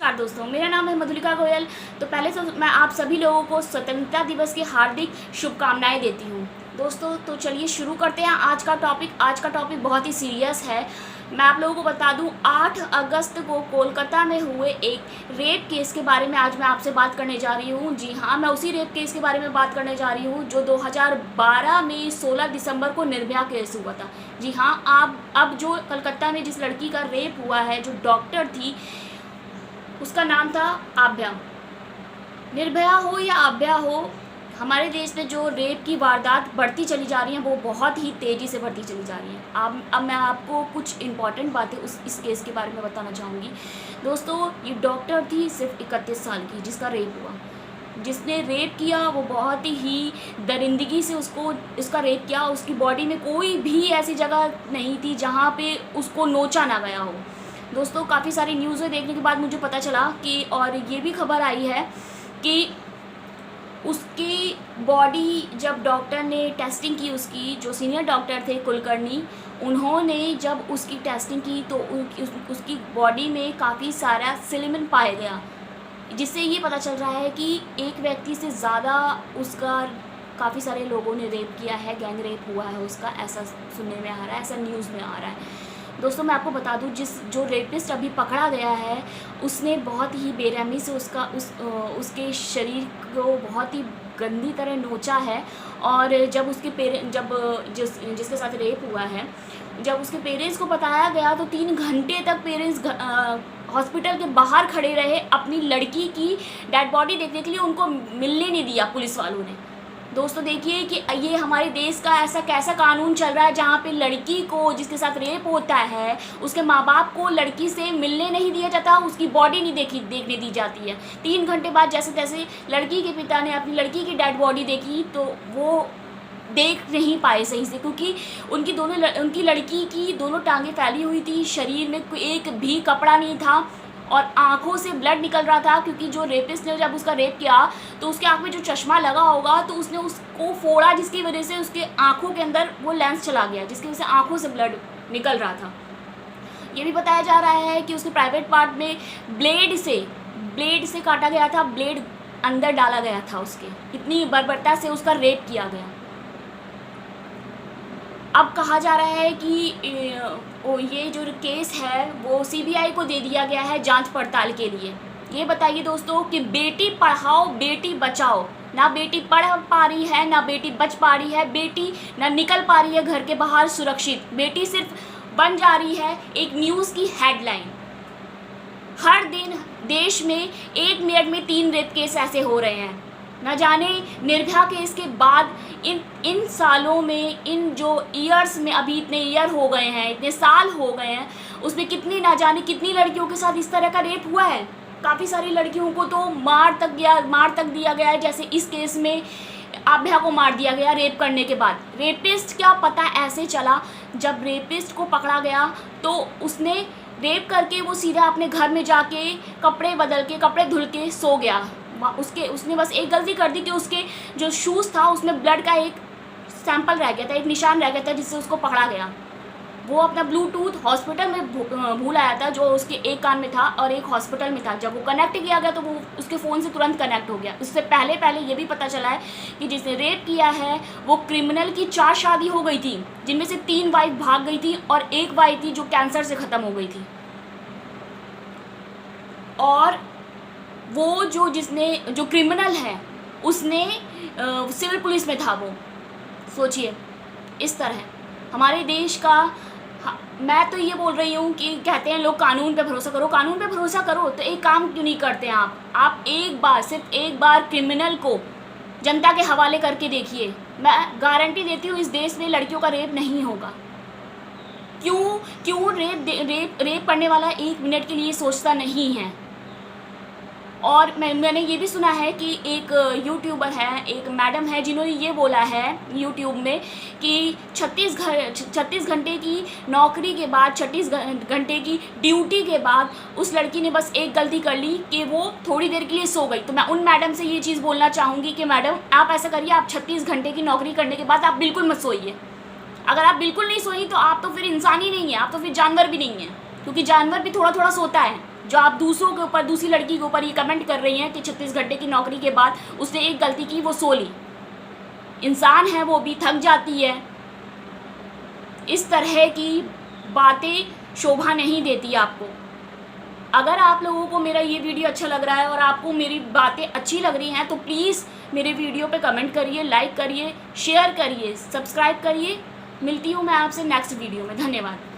नमस्कार दोस्तों, मेरा नाम है मधुलिका गोयल। तो पहले तो मैं आप सभी लोगों को स्वतंत्रता दिवस की हार्दिक शुभकामनाएं देती हूं। दोस्तों तो चलिए शुरू करते हैं आज का टॉपिक बहुत ही सीरियस है। मैं आप लोगों को बता दूं, 8 अगस्त को कोलकाता में हुए एक रेप केस के बारे में आज मैं आपसे बात करने जा रही हूं। जी हाँ, मैं उसी रेप केस के बारे में बात करने जा रही हूं जो 2012 में 16 दिसंबर को निर्भया केस हुआ था। जी हाँ, अब जो कलकत्ता में जिस लड़की का रेप हुआ है, जो डॉक्टर थी, उसका नाम था आभ्या। निर्भया हो या आभ्या हो, हमारे देश में जो रेप की वारदात बढ़ती चली जा रही हैं वो बहुत ही तेज़ी से बढ़ती चली जा रही हैं। अब मैं आपको कुछ इम्पॉर्टेंट बातें इस केस के बारे में बताना चाहूँगी। दोस्तों, ये डॉक्टर थी सिर्फ 31 साल की, जिसका रेप हुआ। जिसने रेप किया वो बहुत ही दरिंदगी से उसका रेप किया। उसकी बॉडी में कोई भी ऐसी जगह नहीं थी जहाँ पे उसको नोचा ना गया हो। दोस्तों, काफ़ी सारी न्यूज़ें देखने के बाद मुझे पता चला कि, और ये भी खबर आई है कि उसकी बॉडी, जब डॉक्टर ने टेस्टिंग की, उसकी जो सीनियर डॉक्टर थे कुलकर्णी, उन्होंने जब उसकी टेस्टिंग की तो उसकी बॉडी में काफ़ी सारा सिलिमिन पाया गया, जिससे ये पता चल रहा है कि एक व्यक्ति से ज़्यादा उसका काफ़ी सारे लोगों ने रेप किया है, गैंग रेप हुआ है उसका, ऐसा सुनने में आ रहा है, ऐसा न्यूज़ में आ रहा है। दोस्तों, मैं आपको बता दूं, जो रेपिस्ट अभी पकड़ा गया है, उसने बहुत ही बेरहमी से उसके शरीर को बहुत ही गंदी तरह नोचा है। और जब जिसके साथ रेप हुआ है, जब उसके पेरेंट्स को बताया गया तो 3 घंटे तक पेरेंट्स हॉस्पिटल के बाहर खड़े रहे अपनी लड़की की डेड बॉडी देखने के लिए। उनको मिलने नहीं दिया पुलिस वालों ने। दोस्तों, देखिए कि ये हमारे देश का ऐसा कैसा कानून चल रहा है जहाँ पे लड़की को, जिसके साथ रेप होता है, उसके माँ बाप को लड़की से मिलने नहीं दिया जाता, उसकी बॉडी नहीं देखने दी जाती है। 3 घंटे बाद जैसे तैसे लड़की के पिता ने अपनी लड़की की डेड बॉडी देखी तो वो देख नहीं पाए सही से, क्योंकि उनकी लड़की की दोनों टांगें फैली हुई थी, शरीर में एक भी कपड़ा नहीं था और आंखों से ब्लड निकल रहा था। क्योंकि जो रेपिस्ट ने जब उसका रेप किया तो उसके आंख में जो चश्मा लगा होगा तो उसने उसको फोड़ा, जिसकी वजह से उसके आंखों के अंदर वो लेंस चला गया, जिसकी वजह से आंखों से ब्लड निकल रहा था। ये भी बताया जा रहा है कि उसके प्राइवेट पार्ट में ब्लेड से काटा गया था, ब्लेड अंदर डाला गया था उसके। इतनी बर्बरता से उसका रेप किया गया। अब कहा जा रहा है कि ये जो केस है वो सीबीआई को दे दिया गया है जांच पड़ताल के लिए। ये बताइए दोस्तों कि बेटी पढ़ाओ बेटी बचाओ, ना बेटी पढ़ पा रही है, ना बेटी बच पा रही है, बेटी ना निकल पा रही है घर के बाहर सुरक्षित। बेटी सिर्फ बन जा रही है एक न्यूज़ की हेडलाइन। हर दिन देश में 1 मिनट में 3 रेप केस ऐसे हो रहे हैं। न जाने निर्भया केस के बाद इन सालों में, इन जो ईयर्स में, अभी इतने ईयर हो गए हैं, इतने साल हो गए हैं, उसमें न जाने कितनी लड़कियों के साथ इस तरह का रेप हुआ है। काफ़ी सारी लड़कियों को तो मार तक दिया गया है। जैसे इस केस में आभ्या को मार दिया गया रेप करने के बाद। रेपिस्ट क्या पता ऐसे चला, जब रेपिस्ट को पकड़ा गया तो उसने रेप करके वो सीधा अपने घर में जाके कपड़े धुल के सो गया। उसने बस एक गलती कर दी कि उसके जो शूज़ था उसमें ब्लड का एक सैंपल रह गया था, एक निशान रह गया था, जिससे उसको पकड़ा गया। वो अपना ब्लूटूथ हॉस्पिटल में भूल आया था, जो उसके एक कान में था और एक हॉस्पिटल में था। जब वो कनेक्ट किया गया तो वो उसके फ़ोन से तुरंत कनेक्ट हो गया। उससे पहले ये भी पता चला है कि जिसने रेप किया है वो क्रिमिनल की 4 शादी हो गई थी, जिनमें से 3 वाइफ भाग गई थी और एक वाइफ थी जो कैंसर से ख़त्म हो गई थी। और वो जो क्रिमिनल है उसने सिविल पुलिस में था। वो सोचिए, इस तरह हमारे देश का। मैं तो ये बोल रही हूँ कि कहते हैं लोग कानून पे भरोसा करो, कानून पे भरोसा करो तो एक काम क्यों नहीं करते हैं आप सिर्फ एक बार क्रिमिनल को जनता के हवाले करके देखिए। मैं गारंटी देती हूँ इस देश में लड़कियों का रेप नहीं होगा। क्यों रेप करने वाला 1 मिनट के लिए सोचता नहीं है। और मैंने ये भी सुना है कि एक यूट्यूबर है, एक मैडम है, जिन्होंने ये बोला है यूट्यूब में कि 36 घंटे की नौकरी के बाद, 36 घंटे की ड्यूटी के बाद उस लड़की ने बस एक गलती कर ली कि वो थोड़ी देर के लिए सो गई। तो मैं उन मैडम से ये चीज़ बोलना चाहूँगी कि मैडम, आप ऐसा करिए, आप 36 घंटे की नौकरी करने के बाद आप बिल्कुल मत सोइए। अगर आप बिल्कुल नहीं सोई तो आप तो फिर इंसान ही नहीं है, आप तो फिर जानवर भी नहीं है, क्योंकि जानवर भी थोड़ा थोड़ा सोता है। जो आप दूसरों के ऊपर, दूसरी लड़की के ऊपर ये कमेंट कर रही हैं कि 36 घंटे की नौकरी के बाद उसने एक गलती की, वो सो ली। इंसान है, वो भी थक जाती है। इस तरह की बातें शोभा नहीं देती आपको। अगर आप लोगों को मेरा ये वीडियो अच्छा लग रहा है और आपको मेरी बातें अच्छी लग रही हैं तो प्लीज़ मेरे वीडियो पे कमेंट करिए, लाइक करिए, शेयर करिए, सब्सक्राइब करिए। मिलती हूँ मैं आपसे नेक्स्ट वीडियो में। धन्यवाद।